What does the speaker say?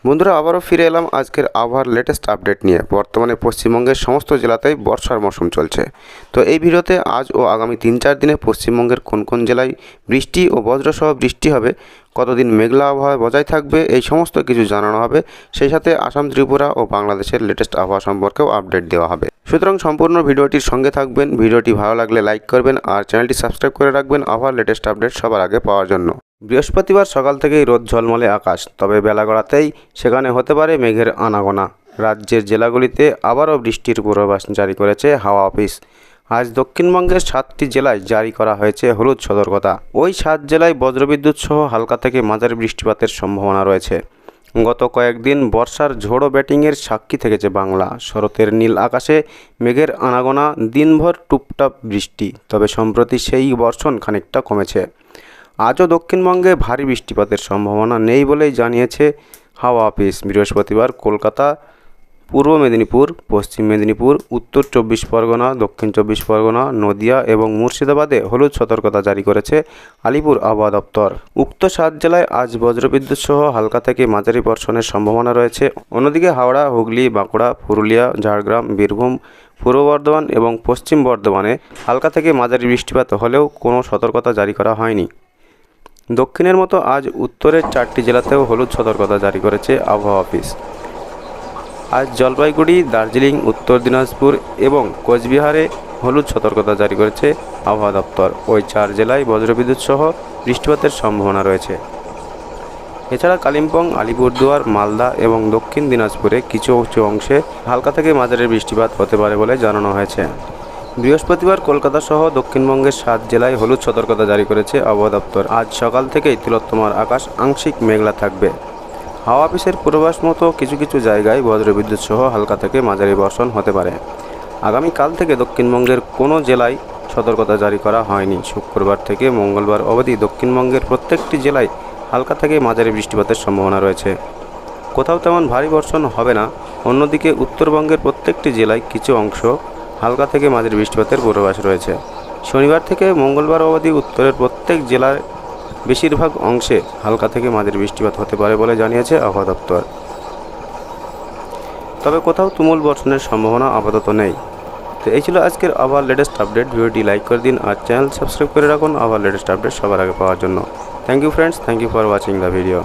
বন্ধুরা আবারও ফিরে এলাম আজকের আবহাওয়ার লেটেস্ট আপডেট নিয়ে। বর্তমানে পশ্চিমবঙ্গের সমস্ত জেলাতেই বর্ষার মৌসুম চলছে। তো এই ভিডিওতে আজ ও আগামী 3-4 দিনে পশ্চিমবঙ্গের কোন কোন জেলায় বৃষ্টি ও বজ্রসহ বৃষ্টি হবে, কতদিন মেঘলা আবহাওয়া বজায় থাকবে, এই সমস্ত কিছু জানানো হবে। সেই সাথে আসাম, ত্রিপুরা ও বাংলাদেশের লেটেস্ট আবহাওয়া সম্পর্কেও আপডেট দেওয়া হবে। সুতরাং সম্পূর্ণ ভিডিওটির সঙ্গে থাকবেন। ভিডিওটি ভালো লাগলে লাইক করবেন আর চ্যানেলটি সাবস্ক্রাইব করে রাখবেন আবহাওয়ার লেটেস্ট আপডেট সবার আগে পাওয়ার জন্য। বৃহস্পতিবার সকাল থেকেই রোদ ঝলমলে আকাশ, তবে বেলা গড়াতেই সেখানে হতে পারে মেঘের আনাগোনা। রাজ্যের জেলাগুলিতে আবারও বৃষ্টির পূর্বাভাস জারি করেছে হাওয়া অফিস। আজ দক্ষিণবঙ্গের 7টি জেলায় জারি করা হয়েছে হলুদ সতর্কতা। ওই 7 জেলায় বজ্রবিদ্যুৎ সহ হালকা থেকে মাঝারি বৃষ্টিপাতের সম্ভাবনা রয়েছে। গত কয়েকদিন বর্ষার ঝোড়ো ব্যাটিংয়ের সাক্ষী থেকেছে বাংলা। শরতের নীল আকাশে মেঘের আনাগোনা, দিনভর টুপটাপ বৃষ্টি। তবে সম্প্রতি সেই বর্ষণ খানিকটা কমেছে। আজও দক্ষিণবঙ্গে ভারী বৃষ্টিপাতের সম্ভাবনা নেই বলেই জানিয়েছে হাওয়া অফিস। বৃহস্পতিবার কলকাতা, পূর্ব মেদিনীপুর, পশ্চিম মেদিনীপুর, উত্তর 24 পরগনা, দক্ষিণ 24 পরগনা, নদিয়া এবং মুর্শিদাবাদে হলুদ সতর্কতা জারি করেছে আলিপুর আবহাওয়া দপ্তর। উক্ত 7 জেলায় আজ বজ্রবিদ্যুৎ সহ হালকা থেকে মাঝারি বর্ষণের সম্ভাবনা রয়েছে। অন্যদিকে হাওড়া, হুগলি, বাঁকুড়া, পুরুলিয়া, ঝাড়গ্রাম, বীরভূম, পূর্ব বর্ধমান এবং পশ্চিম বর্ধমানে হালকা থেকে মাঝারি বৃষ্টিপাত হলেও কোনো সতর্কতা জারি করা হয়নি। দক্ষিণের মতো আজ উত্তরের 4টি জেলাতেও হলুদ সতর্কতা জারি করেছে আবহাওয়া অফিস। আজ জলপাইগুড়ি, দার্জিলিং, উত্তর দিনাজপুর এবং কোচবিহারে হলুদ সতর্কতা জারি করেছে আবহাওয়া দপ্তর। ওই 4 জেলায় বজ্রবিদ্যুৎ সহ বৃষ্টিপাতের সম্ভাবনা রয়েছে। এছাড়া কালিম্পং, আলিপুরদুয়ার, মালদা এবং দক্ষিণ দিনাজপুরে কিছু অংশে হালকা থেকে মাঝারি বৃষ্টিপাত হতে পারে বলে জানানো হয়েছে। বৃহস্পতিবার কলকাতা সহ দক্ষিণবঙ্গের 7 জেলায় হলুদ সতর্কতা জারি করেছে আবহাওয়া দপ্তর। আজ সকাল থেকেই তিলোত্তমার আকাশ আংশিক মেঘলা থাকবে। হাওয়া অফিসের পূর্বাভাস মতো কিছু কিছু জায়গায় বজ্রবিদ্যুৎ সহ হালকা থেকে মাঝারি বর্ষণ হতে পারে। আগামীকাল থেকে দক্ষিণবঙ্গের কোনো জেলায় সতর্কতা জারি করা হয়নি। শুক্রবার থেকে মঙ্গলবার অবধি দক্ষিণবঙ্গের প্রত্যেকটি জেলায় হালকা থেকে মাঝারি বৃষ্টিপাতের সম্ভাবনা রয়েছে। কোথাও তেমন ভারী বর্ষণ হবে না। অন্যদিকে উত্তরবঙ্গের প্রত্যেকটি জেলায় কিছু অংশ হালকা থেকে মাঝারি বৃষ্টিপাতের পূর্বাভাস রয়েছে। শনিবার থেকে মঙ্গলবার অবধি উত্তরের প্রত্যেক জেলার বেশিরভাগ অংশে হালকা থেকে মাঝারি বৃষ্টিপাত হতে পারে বলে জানিয়েছে আবহাওয়া দপ্তর। তবে কোথাও তুমুল বর্ষণের সম্ভাবনা আপাতত নেই। তো এই ছিল আজকের আবহাওয়ার লেটেস্ট আপডেট। ভিডিওটি লাইক করে দিন আর চ্যানেল সাবস্ক্রাইব করে রাখুন আবহাওয়ার লেটেস্ট আপডেট সবার আগে পাওয়ার জন্য। Thank you friends, thank you for watching the video.